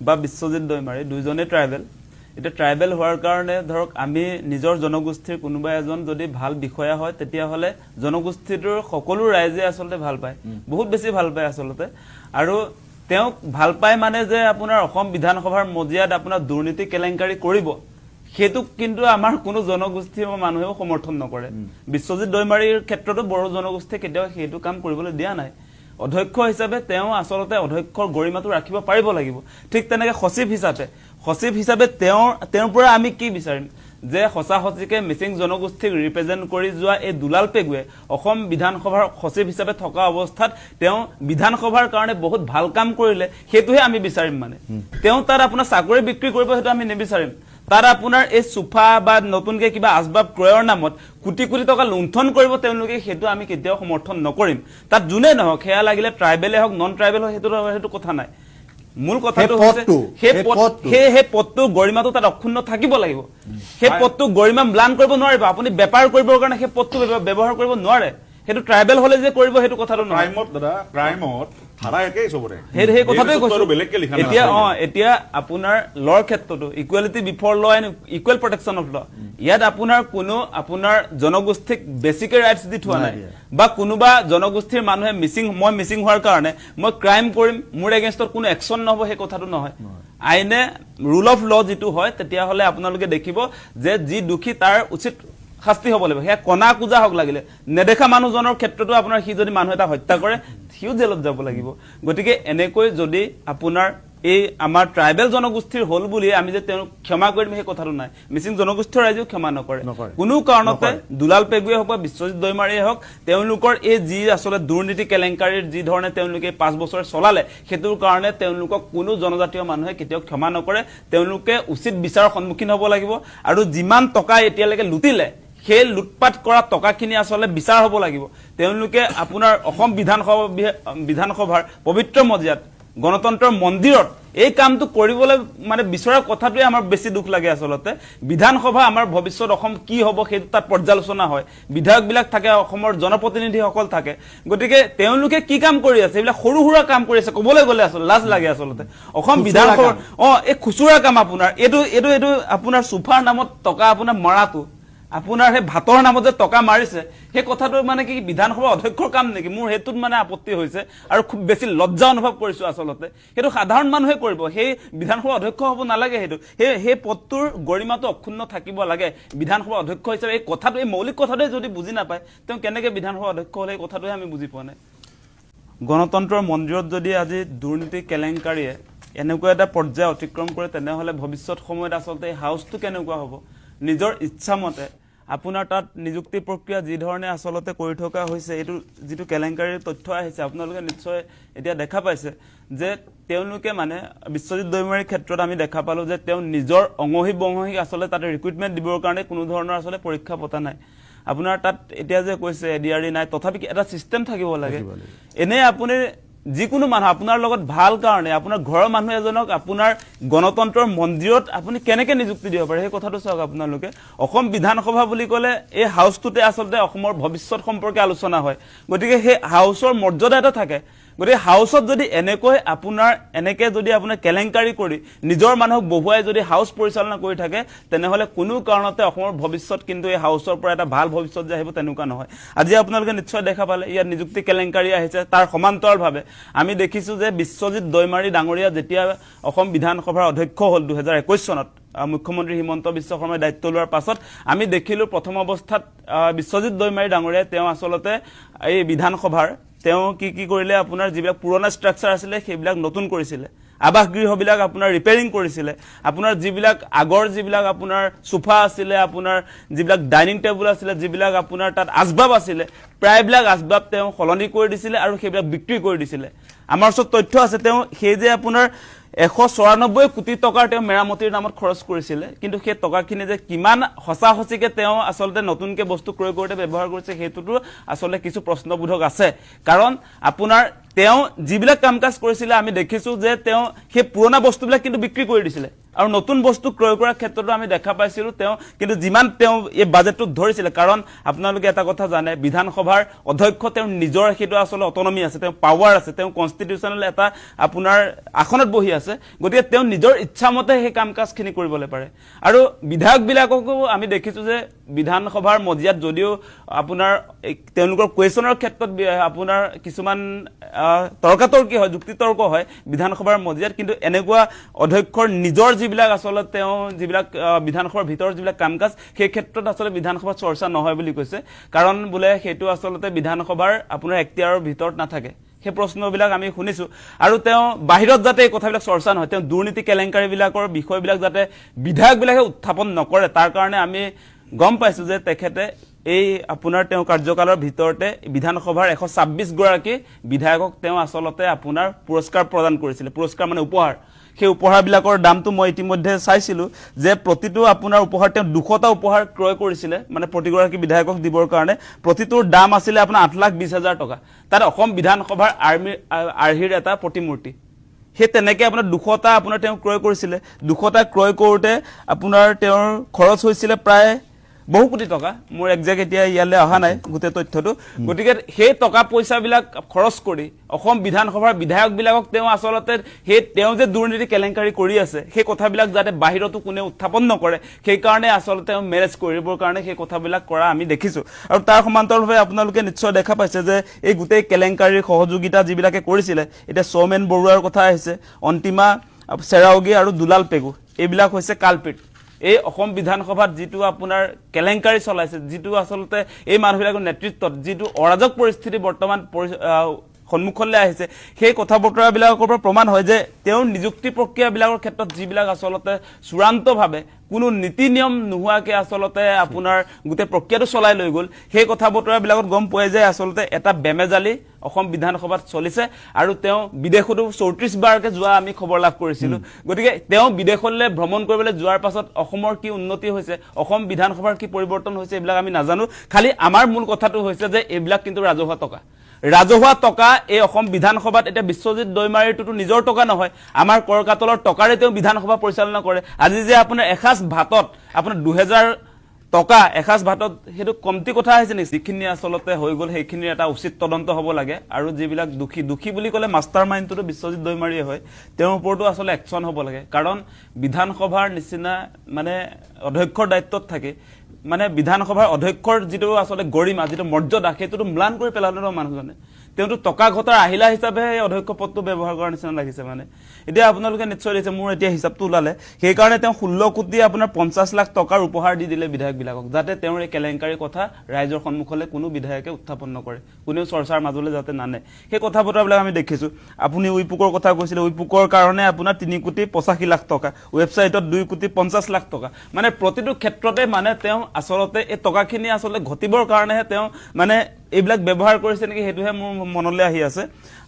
বা বিশ্বজিৎ দৈমাৰী দুইজনেই ট্ৰাইবেল এটা ট্ৰাইবেল হোৱাৰ কাৰণে ধৰক আমি নিজৰ জনগোষ্ঠীৰ কোনোবা এজন যদি ভাল বিষয়া হয় তেতিয়াহ'লে জনগোষ্ঠীটোৰ সকলো ৰাইজে আচলতে ভাল পায় বহুত বেছি ভাল পায় আচলতে আৰু তেওঁক ভাল পায় মানে যে আপোনাৰ অসম বিধানসভাৰ মজিয়াত আপোনাৰ দুৰ্নীতি কেলেংকাৰী কৰিব সেইটো কিন্তু আমাৰ কোনো জনগোষ্ঠী মানুহেও সমৰ্থন নকৰে বিশ্বজিৎ দৈমাৰীৰ ক্ষেত্ৰতো বড়ো জনগোষ্ঠীয়ে কেতিয়াও সেইটো কাম কৰিবলৈ দিয়া নাই অধ্যক্ষ হিচাপে তেওঁ আচলতে অধ্যক্ষৰ গৰিমাটো ৰাখিব পাৰিব লাগিব ঠিক তেনেকৈ সচিব হিচাপে তেওঁৰ পৰা আমি কি বিচাৰিম যে সঁচা সঁচিকে মিচিং জনগোষ্ঠীক ৰিপ্ৰেজেণ্ট কৰি যোৱা এই দুলাল পেগুৱে অসম বিধানসভাৰ সচিব হিচাপে থকা অৱস্থাত তেওঁ বিধানসভাৰ কাৰণে বহুত ভাল কাম কৰিলে সেইটোহে আমি বিচাৰিম মানে তেওঁ তাত আপোনাৰ চাকৰি বিক্ৰী কৰিব সেইটো আমি নিবিচাৰিম তাৰ আপনাৰ এই সোফা বা নতুনকে কিবা আসবাব ক্ৰয়ৰ নামত কোটি কোটি টকা লুণ্ঠন কৰিব তেওঁলোকে সেইটো আমি কেতিয়াও সমৰ্থন নকৰিম তাত জুনে নহক হেয়া লাগিলে ট্ৰাইবেলে হক নন ট্ৰাইবেল হক সেইটো কথা নাই মূল কথাটো হৈছে সেই পদটো গৰিমাটো তাত অক্ষুণ্ণ থাকিব লাগিব সেই পদটো গৰিমা ম্লান কৰিব নোৱাৰিব আপুনি বেপাৰ কৰিবৰ কাৰণে সেই পদটো ব্যৱহাৰ কৰিব নোৱাৰে সেইটো ট্ৰাইবেল হলে যে কৰিব সেইটো কথাটো নহয় ক্ৰাইমত দাদা ক্ৰাইমত ধাৰা একেই সবৰে সেই কথাটোই কৈছো বেলেগকে লিখা এতিয়া এতিয়া আপোনাৰ লৰ ক্ষেত্ৰটো ইকুৱেলিটি বিফৰ ল and equal protection of law ইয়াত আপোনাৰ কোনো আপোনাৰ জনগোষ্ঠীক বেছিকে ৰাইটছ দি থোৱা নাই বা কোনোবা জনগোষ্ঠীৰ মানুহে মই মিচিং হোৱাৰ কাৰণে মই ক্ৰাইম কৰিম মোৰ এগেইনষ্টত কোনো একশ্যন নহব সেই কথাটো নহয় আইনে ৰুল অফ ল যিটো হয় তেতিয়াহ'লে আপোনালোকে দেখিব যে যি দুখী তাৰ উচিত শাস্তি হ'ব লাগিব হেয়া কণা কুজা হক লাগিলে নেদেখা মানুহজনৰ ক্ষেত্ৰতো আপোনাৰ সি যদি মানুহ এটা হত্যা কৰে সিও জেলত যাব লাগিব গতিকে এনেকৈ যদি আপোনাৰ এই আমাৰ ট্ৰাইবেল জনগোষ্ঠীৰ হল বুলি আমি যে তেওঁ ক্ষমা কৰিম সেই কথাটো নাই মিচিং জনগোষ্ঠীৰ ৰাইজেও ক্ষমা নকৰে কোনো কাৰণতে দুলাল পেগুৱে হওক বা বিশ্বজিৎ দৈমাৰীয়ে হওক তেওঁলোকৰ এই যি আচলতে দুৰ্নীতি কেলেংকাৰীৰ যি ধৰণে তেওঁলোকে 5 বছৰ চলালে সেইটোৰ কাৰণে তেওঁলোকক কোনো জনজাতীয় মানুহে কেতিয়াও ক্ষমা নকৰে তেওঁলোকে উচিত বিচাৰৰ সন্মুখীন হ'ব লাগিব আৰু যিমান টকা এতিয়ালৈকে লুটিলে সেই লুটপাট কৰা টকাখিনি আসলে বিচাৰ হ'ব লাগিব তেওঁলোকে আপোনাৰ অসম বিধানসভাৰ পবিত্ৰ মজিয়াত গণতন্ত্ৰৰ মন্দিৰত এই কামটো কৰিবলৈ মানে বিচৰা কথাটোৱে আমাৰ বেছি দুখ লাগে আসলতে বিধানসভা আমাৰ ভৱিষ্যত অসম কি হ'ব সেই তাত পৰ্যালোচনা হয় বিধায়কবিলাক থাকে অসমৰ জনপ্ৰতিনিধিসকল থাকে গতিকে তেওঁলোকে কি কাম কৰি আছে এইবিলাক সৰু সৰু কাম কৰি আছে ক'বলৈ গ'লে আসলে লাজ লাগে আসলতে অসম বিধানসভা এই খুচুৰা কাম আপোনাৰ এইটো আপোনাৰ সোফাৰ নামত টকা আপোনাৰ মৰাটো আপোনাৰ হে ভাতৰ নামত যে টকা মাৰিছে সেই কথাটো মানে কি বিধানসভা অধ্যক্ষৰ কাম নেকি মোৰ হেতুত মানে আপত্তি হৈছে আৰু খুব বেছি লজ্জা অনুভৱ কৰিছো আসলতে সেইটো সাধাৰণ মানুহে কৰিব সেই বিধানসভা অধ্যক্ষ হ'ব নালাগে সেইটো সেই পদটোৰ গৰিমাটো অক্ষুণ্ণ থাকিব লাগে বিধানসভা অধ্যক্ষ হিচাপে এই কথাটো এই মৌলিক কথাটোৱে যদি বুজি নাপায় তেওঁ কেনেকৈ বিধানসভা অধ্যক্ষ হ'লে এই কথাটোৱে আমি বুজি পোৱা নাই গণতন্ত্ৰৰ মন্দিৰত যদি আজি দুৰ্নীতি কেলেংকাৰীয়ে এনেকুৱা এটা পৰ্যায় অতিক্ৰম কৰে তেনেহ'লে ভৱিষ্যত সময়ত আচলতে এই হাউচটো কেনেকুৱা হ'ব নিজৰ ইচ্ছামতে আপোনাৰ তাত নিযুক্তি প্ৰক্ৰিয়া যি ধৰণে আচলতে কৰি থকা হৈছে এইটো যিটো কেলেংকাৰীৰ তথ্য আহিছে আপোনালোকে নিশ্চয় এতিয়া দেখা পাইছে যে তেওঁলোকে মানে বিশ্বজিৎ দৈমাৰীৰ ক্ষেত্ৰত আমি দেখা পালো যে তেওঁ নিজৰ অঙহী বঙহী আচলতে তাতে ৰিক্ৰুইটমেণ্ট দিবৰ কাৰণে কোনো ধৰণৰ আচলতে পৰীক্ষা পতা নাই আপোনাৰ তাত এতিয়া যে কৈছে এডিআৰই নাই তথাপি এটা চিষ্টেম থাকিব লাগে এনে আপুনি যিকোনো মানুহ আপোনাৰ লগত ভাল কাৰণে আপোনাৰ ঘৰৰ মানুহ এজনক আপোনাৰ গণতন্ত্ৰৰ মন্দিৰত আপুনি কেনেকৈ নিযুক্তি দিব পাৰে সেই কথাটো চাওক আপোনালোকে অসম বিধানসভা বুলি ক'লে এই হাউচটোতে আচলতে অসমৰ ভৱিষ্যত সম্পৰ্কে আলোচনা হয় গতিকে সেই হাউচৰ মৰ্যাদা এটা থাকে গতিকে হাউচত যদি এনেকে যদি আপোনাৰ কেলেংকাৰী কৰি নিজৰ মানুহক বহুৱাই যদি হাউচ পৰিচালনা কৰি থাকে তেনেহ'লে কোনো কাৰণতে অসমৰ ভৱিষ্যত কিন্তু এই হাউচৰ পৰা এটা ভাল ভৱিষ্যত যে আহিব তেনেকুৱা নহয় আজি আপোনালোকে নিশ্চয় দেখা পালে ইয়াত নিযুক্তি কেলেংকাৰী আহিছে তাৰ সমান্তৰালভাৱে আমি দেখিছোঁ যে বিশ্বজিৎ দৈমাৰী ডাঙৰীয়া যেতিয়া অসম বিধানসভাৰ অধ্যক্ষ হ'ল 2021 চনত মুখ্যমন্ত্ৰী হিমন্ত বিশ্ব শৰ্মাই দায়িত্ব লোৱাৰ পাছত আমি দেখিলোঁ প্ৰথম অৱস্থাত বিশ্বজিৎ দৈমাৰী ডাঙৰীয়াই তেওঁ আচলতে এই বিধানসভাৰ তেওঁ কি কৰিলে আপোনাৰ যিবিলাক পুৰণা ষ্ট্ৰাকচাৰ আছিলে সেইবিলাক নতুন কৰিছিলে আবাস গৃহবিলাক আপোনাৰ ৰিপেয়াৰিং কৰিছিলে আপোনাৰ যিবিলাক আগৰ যিবিলাক আপোনাৰ সোফা আছিলে আপোনাৰ যিবিলাক ডাইনিং টেবুল আছিলে যিবিলাক আপোনাৰ তাত আচবাব আছিলে প্ৰায়বিলাক আচবাব তেওঁ সলনি কৰি দিছিলে আৰু সেইবিলাক বিক্ৰী কৰি দিছিলে আমাৰ ওচৰত তথ্য আছে তেওঁ সেই যে আপোনাৰ 194 কোটি টকাৰ তেওঁ মেৰামতিৰ নামত খৰচ কৰিছিলে কিন্তু সেই টকাখিনি যে কিমান হসাহসিকে তেওঁ আচলতে নতুনকে বস্তু ক্ৰয় কৰোঁতে ব্যৱহাৰ কৰিছে সেইটোতো আচলতে কিছু প্ৰশ্নবোধক আছে কাৰণ আপোনাৰ তেওঁ যিবিলাক কাম কাজ কৰিছিলে আমি দেখিছোঁ যে তেওঁ সেই পুৰণা বস্তুবিলাক কিন্তু বিক্ৰী কৰি দিছিলে আৰু নতুন বস্তু ক্ৰয় কৰাৰ ক্ষেত্ৰতো আমি দেখা পাইছিলোঁ তেওঁ কিন্তু যিমান তেওঁ এই বাজেটটো ধৰিছিলে কাৰণ আপোনালোকে এটা কথা জানে বিধানসভাৰ অধ্যক্ষ তেওঁ নিজৰ সেইটো আচলতে অটনমি আছে তেওঁ পাৱাৰ আছে তেওঁ কনষ্টিটিউচনেল এটা আপোনাৰ আসনত বহি আছে গতিকে তেওঁ নিজৰ ইচ্ছামতে সেই কাম কাজখিনি কৰিবলৈ পাৰে আৰু বিধায়কবিলাককো আমি দেখিছোঁ যে বিধানসভাৰ মজিয়াত যদিও আপোনাৰ তেওঁলোকৰ কুৱেশ্যনৰ ক্ষেত্ৰত আপোনাৰ কিছুমান তৰ্কাতৰ্কি হয় যুক্তিতৰ্ক হয় বিধানসভাৰ মজিয়াত কিন্তু এনেকুৱা অধ্যক্ষৰ নিজৰ যিবিলাক আচলতে তেওঁ যিবিলাক বিধানসভাৰ ভিতৰৰ যিবিলাক কাম কাজ সেই ক্ষেত্ৰত আচলতে বিধানসভাত চৰ্চা নহয় বুলি কৈছে কাৰণ বোলে সেইটো আচলতে বিধানসভাৰ আপোনাৰ এখতিয়াৰৰ ভিতৰত নাথাকে সেই প্ৰশ্নবিলাক আমি শুনিছোঁ আৰু তেওঁ বাহিৰত যাতে এই কথাবিলাক চৰ্চা নহয় তেওঁ দুৰ্নীতি কেলেংকাৰীবিলাকৰ বিষয়বিলাক যাতে বিধায়কবিলাকে উত্থাপন নকৰে তাৰ কাৰণে আমি গম পাইছোঁ যে তেখেতে এই আপোনাৰ তেওঁ কাৰ্যকালৰ ভিতৰতে বিধানসভাৰ 126 গৰাকী বিধায়কক তেওঁ আচলতে আপোনাৰ পুৰস্কাৰ প্ৰদান কৰিছিলে পুৰস্কাৰ মানে উপহাৰ সেই উপহাৰবিলাকৰ দামটো মই ইতিমধ্যে চাইছিলোঁ যে প্ৰতিটো আপোনাৰ উপহাৰ তেওঁ 200টা উপহাৰ ক্ৰয় কৰিছিলে মানে প্ৰতিগৰাকী বিধায়কক দিবৰ কাৰণে প্ৰতিটোৰ দাম আছিলে আপোনাৰ 8,20,000 টকা তাত অসম বিধানসভাৰ আৰ্হিৰ এটা প্ৰতিমূৰ্তি সেই তেনেকৈ আপোনাৰ 200টা আপোনাৰ তেওঁ ক্ৰয় কৰিছিলে 200টা ক্ৰয় কৰোঁতে আপোনাৰ তেওঁৰ খৰচ হৈছিলে প্ৰায় বহু কোটি টকা মোৰ একজেক্ট এতিয়া ইয়ালৈ অহা নাই গোটেই তথ্যটো গতিকে সেই টকা পইচাবিলাক খৰচ কৰি অসম বিধানসভাৰ বিধায়কবিলাকক তেওঁ আচলতে সেই তেওঁ যে দুৰ্নীতি কেলেংকাৰী কৰি আছে সেই কথাবিলাক যাতে বাহিৰতো কোনে উত্থাপন নকৰে সেইকাৰণে আচলতে তেওঁ মেনেজ কৰিবৰ কাৰণে সেই কথাবিলাক কৰা আমি দেখিছোঁ আৰু তাৰ সমান্তৰালভাৱে আপোনালোকে নিশ্চয় দেখা পাইছে যে এই গোটেই কেলেংকাৰীৰ সহযোগিতা যিবিলাকে কৰিছিলে এতিয়া সৌমেন বৰুৱাৰ কথা আহিছে অন্তিমা চেৰাউগী আৰু দুলাল পেগু এইবিলাক হৈছে কালপিট এই অসম বিধানসভাত যিটো আপোনাৰ কেলেংকাৰী চলাইছে যিটো আচলতে এই মানুহবিলাকৰ নেতৃত্বত যিটো অৰাজক পৰিস্থিতি বৰ্তমান সন্মুখলৈ আহিছে সেই কথা বতৰাবিলাকৰ পৰা প্ৰমাণ হয় যে তেওঁ নিযুক্তি প্ৰক্ৰিয়াবিলাকৰ ক্ষেত্ৰত যিবিলাক আচলতে চূড়ান্তভাৱে কোনো নীতি নিয়ম নোহোৱাকৈ আচলতে আপোনাৰ গোটেই প্ৰক্ৰিয়াটো চলাই লৈ গ'ল সেই কথা বতৰাবিলাকত গম পোৱা যায় আচলতে এটা বেমেজালি অসম বিধানসভাত চলিছে আৰু তেওঁ বিদেশতো 34 বাৰকৈ যোৱা আমি খবৰ লাভ কৰিছিলোঁ গতিকে তেওঁ বিদেশলৈ ভ্ৰমণ কৰিবলৈ যোৱাৰ পাছত অসমৰ কি উন্নতি হৈছে অসম বিধানসভাৰ কি পৰিৱৰ্তন হৈছে এইবিলাক আমি নাজানো খালি আমাৰ মূল কথাটো হৈছে যে এইবিলাক কিন্তু ৰাজহুৱা টকা এই অসম বিধানসভাত এতিয়া বিশ্বজিৎ দৈমাৰীটোতো নিজৰ টকা নহয় আমাৰ কৰ কাতলৰ টকাৰে তেওঁ বিধানসভা পৰিচালনা কৰে আজি যে আপোনাৰ এসাঁজ ভাতত আপোনাৰ 2000 টকা এসাঁজ ভাতত সেইটো কমতি কথা হৈছে নেকি যিখিনি আচলতে হৈ গ'ল সেইখিনিৰ এটা উচিত তদন্ত হ'ব লাগে আৰু যিবিলাক দুখী বুলি ক'লে মাষ্টাৰ মাইণ্ডটোতো বিশ্বজিৎ দৈমাৰীয়ে হয় তেওঁৰ ওপৰতো আচলতে একশ্যন হ'ব লাগে কাৰণ বিধানসভাৰ নিচিনা মানে অধ্যক্ষৰ দায়িত্বত থাকে মানে বিধানসভাৰ অধ্যক্ষৰ যিটো আচলতে গৰিমা যিটো মৰ্যাদা সেইটোতো ম্লান কৰি পেলালে ন মানুহজনে তেওঁতো টকা ঘটাৰ আহিলা হিচাপে এই অধ্যক্ষ পদটো ব্যৱহাৰ কৰাৰ নিচিনা লাগিছে মানে এতিয়া আপোনালোকে নিশ্চয় দিছে মোৰ এতিয়া হিচাপটো ওলালে সেইকাৰণে তেওঁ 16 কোটি আপোনাৰ 50 লাখ টকাৰ উপহাৰ দি দিলে বিধায়কবিলাকক যাতে তেওঁৰ এই কেলেংকাৰীৰ কথা ৰাইজৰ সন্মুখলৈ কোনো বিধায়কে উত্থাপন নকৰে কোনেও চৰ্চাৰ মাজলৈ যাতে নানে সেই কথা বতৰাবিলাক আমি দেখিছোঁ আপুনি উইপুকৰ কথা কৈছিলে উইপুকৰ কাৰণে আপোনাৰ 3 কোটি 85 লাখ টকা ৱেবছাইটত 2 কোটি 50 লাখ টকা মানে প্ৰতিটো ক্ষেত্ৰতে মানে তেওঁ আচলতে এই টকাখিনি আচলতে ঘটিবৰ কাৰণেহে তেওঁ মানে এইবিলাক ব্যৱহাৰ কৰিছে নেকি সেইটোহে মোৰ মনলৈ আহি আছে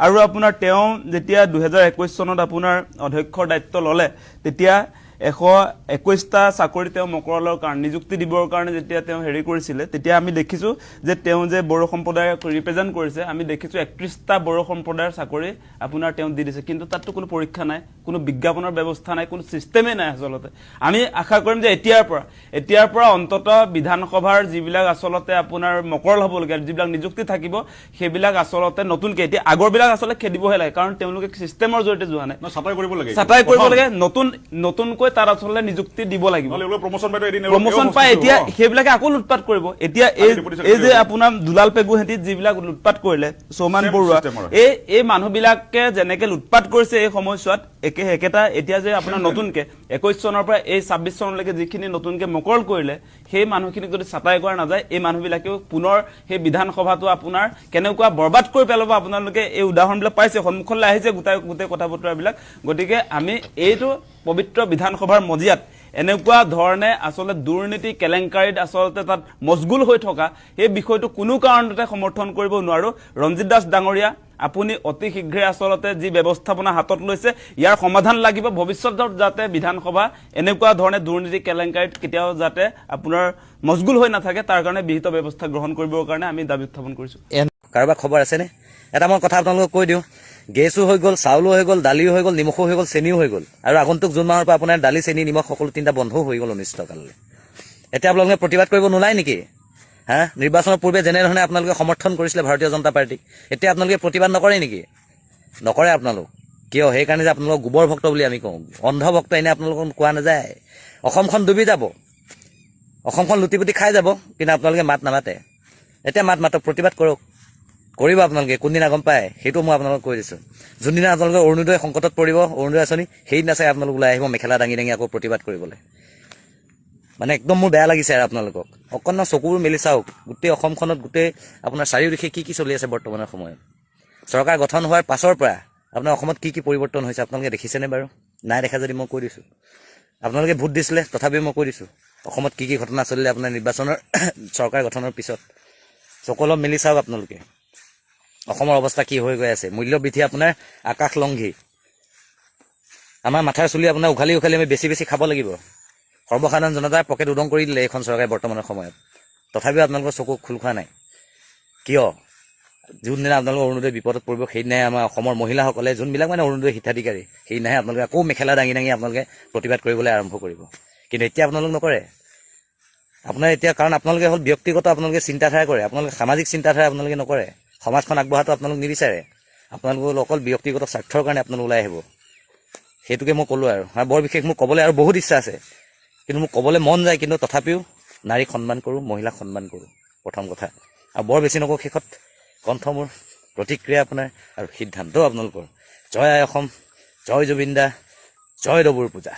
আৰু আপোনাৰ তেওঁ যেতিয়া 2021 চনত আপোনাৰ অধ্যক্ষৰ দায়িত্ব ল'লে তেতিয়া 121টা চাকৰি তেওঁ মকৰালৰ কাৰণে নিযুক্তি দিবৰ কাৰণে যেতিয়া তেওঁ হেৰি কৰিছিলে তেতিয়া আমি দেখিছোঁ যে তেওঁ যে বড়ো সম্প্ৰদায়ক ৰিপ্ৰেজেণ্ট কৰিছে আমি দেখিছোঁ 31টা বড়ো সম্প্ৰদায়ৰ চাকৰি আপোনাৰ তেওঁ দি দিছে কিন্তু তাততো কোনো পৰীক্ষা নাই কোনো বিজ্ঞাপনৰ ব্যৱস্থা নাই কোনো চিষ্টেমেই নাই আচলতে আমি আশা কৰিম যে এতিয়াৰ পৰা অন্ততঃ বিধানসভাৰ যিবিলাক আচলতে আপোনাৰ মকৰল হ'বলগীয়া যিবিলাক নিযুক্তি থাকিব সেইবিলাক আচলতে নতুনকৈ এতিয়া আগৰবিলাক আচলতে খেদিবহে লাগে কাৰণ তেওঁলোকে চিষ্টেমৰ জৰিয়তে যোৱা নাই ছাটাই কৰিব লাগে নতুনকৈ তাৰ আচলতে নিযুক্তি দিব লাগিব প্ৰমোচন প্ৰমোচন পাই এতিয়া সেইবিলাকে আকৌ লুটপাট কৰিব এতিয়া এই যে আপোনাৰ দুলাল পেগুহেঁতিত যিবিলাক লুটপাট কৰিলে সৌমান বৰুৱা এই মানুহবিলাকে যেনেকে লুটপাট কৰিছে এই সময়ছোৱাত একেটা এতিয়া যে আপোনাৰ নতুনকে 21 চনৰ পৰা এই 26 চনলৈকে যিখিনি নতুনকে মকৰল কৰিলে সেই মানুহখিনিক যদি ছাটাই কৰা নাযায় এই মানুহবিলাকেও পুনৰ সেই বিধানসভাটো আপোনাৰ কেনেকুৱা বৰবাদ কৰি পেলাব আপোনালোকে এই উদাহৰণবিলাক পাইছে সন্মুখলৈ আহিছে গোটেই কথা বতৰাবিলাক গতিকে আমি এইটো পবিত্ৰ বিধানসভাৰ মজিয়াত এনেকুৱা ধৰণে আচলতে দুৰ্নীতি কেলেংকাৰীত আচলতে তাত মজগুল হৈ থকা এই বিষয়টো কোনো কাৰণতে সমৰ্থন কৰিব নোৱাৰো ৰঞ্জিত দাস ডাঙৰীয়া আপুনি অতি শীঘ্ৰে আচলতে যি ব্যৱস্থাপনা হাতত লৈছে ইয়াৰ সমাধান লাগিব ভৱিষ্যতত যাতে বিধানসভা এনেকুৱা ধৰণে দুৰ্নীতি কেলেংকাৰীত কেতিয়াও যাতে আপোনাৰ মজগুল হৈ নাথাকে তাৰ কাৰণে বিহিত ব্যৱস্থা গ্ৰহণ কৰিবৰ কাৰণে আমি দাবী উত্থাপন কৰিছোঁ কাৰোবাৰ খবৰ আছেনে এটা মই কথা আপোনালোকক কৈ দিওঁ গেছো হৈ গ'ল চাউলো হৈ গ'ল দালিও হৈ গ'ল নিমখো হৈ গ'ল চেনিও হৈ গ'ল আৰু আগন্তুক জুন মাহৰ পৰা আপোনাৰ দালি চেনি নিমখ সকলো 3টা বন্ধও হৈ গ'ল অনিষ্টকাললৈ এতিয়া আপোনালোকে প্ৰতিবাদ কৰিব নোলায় নেকি হা নিৰ্বাচনৰ পূৰ্বে যেনেধৰণে আপোনালোকে সমৰ্থন কৰিছিলে ভাৰতীয় জনতা পাৰ্টিক এতিয়া আপোনালোকে প্ৰতিবাদ নকৰে নেকি নকৰে আপোনালোক কিয় সেইকাৰণে যে আপোনালোকক গোবৰ ভক্ত বুলি আমি কওঁ অন্ধ ভক্ত এনে আপোনালোকক কোৱা নাযায় অসমখন ডুবি যাব অসমখন লুটিপুটি খাই যাব কিন্তু আপোনালোকে মাত নামাতে এতিয়া মাতক প্ৰতিবাদ কৰক কৰিব আপোনালোকে কোনদিনা গম পায় সেইটো মই আপোনালোকক কৈ দিছোঁ যোনদিনা আপোনালোকে অৰুণোদয় সংকটত পৰিব অৰুণোদয় আঁচনি সেইদিনা চাই আপোনালোক ওলাই আহিব মেখেলা দাঙি আকৌ প্ৰতিবাদ কৰিবলৈ মানে একদম মোৰ বেয়া লাগিছে আৰু আপোনালোকক অকণমান চকুৰ মেলি চাওক গোটেই অসমখনত গোটেই আপোনাৰ চাৰিওদিশে কি চলি আছে বৰ্তমানৰ সময়ত চৰকাৰ গঠন হোৱাৰ পাছৰ পৰা আপোনাৰ অসমত কি পৰিৱৰ্তন হৈছে আপোনালোকে দেখিছেনে বাৰু নাই দেখা যদি মই কৈ দিছোঁ আপোনালোকে ভোট দিছিলে তথাপিও মই কৈ দিছোঁ অসমত কি ঘটনা চলিলে আপোনাৰ নিৰ্বাচনৰ চৰকাৰ গঠনৰ পিছত চকু অলপ মেলি চাওক আপোনালোকে অসমৰ অৱস্থা কি হৈ গৈ আছে মূল্য বৃদ্ধি আপোনাৰ আকাশলংঘী আমাৰ মাথাৰ চুলি আপোনাৰ উঘালি আমি বেছি খাব লাগিব সৰ্বসাধাৰণ জনতাৰ পকেট উদং কৰি দিলে এইখন চৰকাৰে বৰ্তমানৰ সময়ত তথাপিও আপোনালোকৰ চকু খোল খোৱা নাই কিয় যোনদিনা আপোনালোকৰ অৰুণোদয় বিপদত পৰিব সেইদিনাই আমাৰ অসমৰ মহিলাসকলে যোনবিলাক মানে অৰুণোদয় হিতাধিকাৰী সেইদিনাহে আপোনালোকে আকৌ মেখেলা দাঙি আপোনালোকে প্ৰতিবাদ কৰিবলৈ আৰম্ভ কৰিব কিন্তু এতিয়া আপোনালোক নকৰে আপোনাৰ এতিয়া কাৰণ আপোনালোকে হ'ল ব্যক্তিগত আপোনালোকে চিন্তাধাৰা কৰে আপোনালোকে সামাজিক চিন্তাধাৰা আপোনালোকে নকৰে সমাজখন আগবঢ়াটো আপোনালোক নিবিচাৰে আপোনালোক অকল ব্যক্তিগত স্বাৰ্থৰ কাৰণে আপোনালোক ওলাই আহিব সেইটোকে মই ক'লোঁ আৰু বৰ বিশেষ মোক ক'বলৈ আৰু বহুত ইচ্ছা আছে কিন্তু মোক ক'বলৈ মন যায় কিন্তু তথাপিও নাৰীক সন্মান কৰোঁ মহিলাক সন্মান কৰোঁ প্ৰথম কথা আৰু বৰ বেছি নকওঁ শেষত কণ্ঠ মোৰ প্ৰতিক্ৰিয়া আপোনাৰ আৰু সিদ্ধান্ত আপোনালোকৰ জয় আই অসম জয় জুবিন দা জয় ডবুৰ পূজা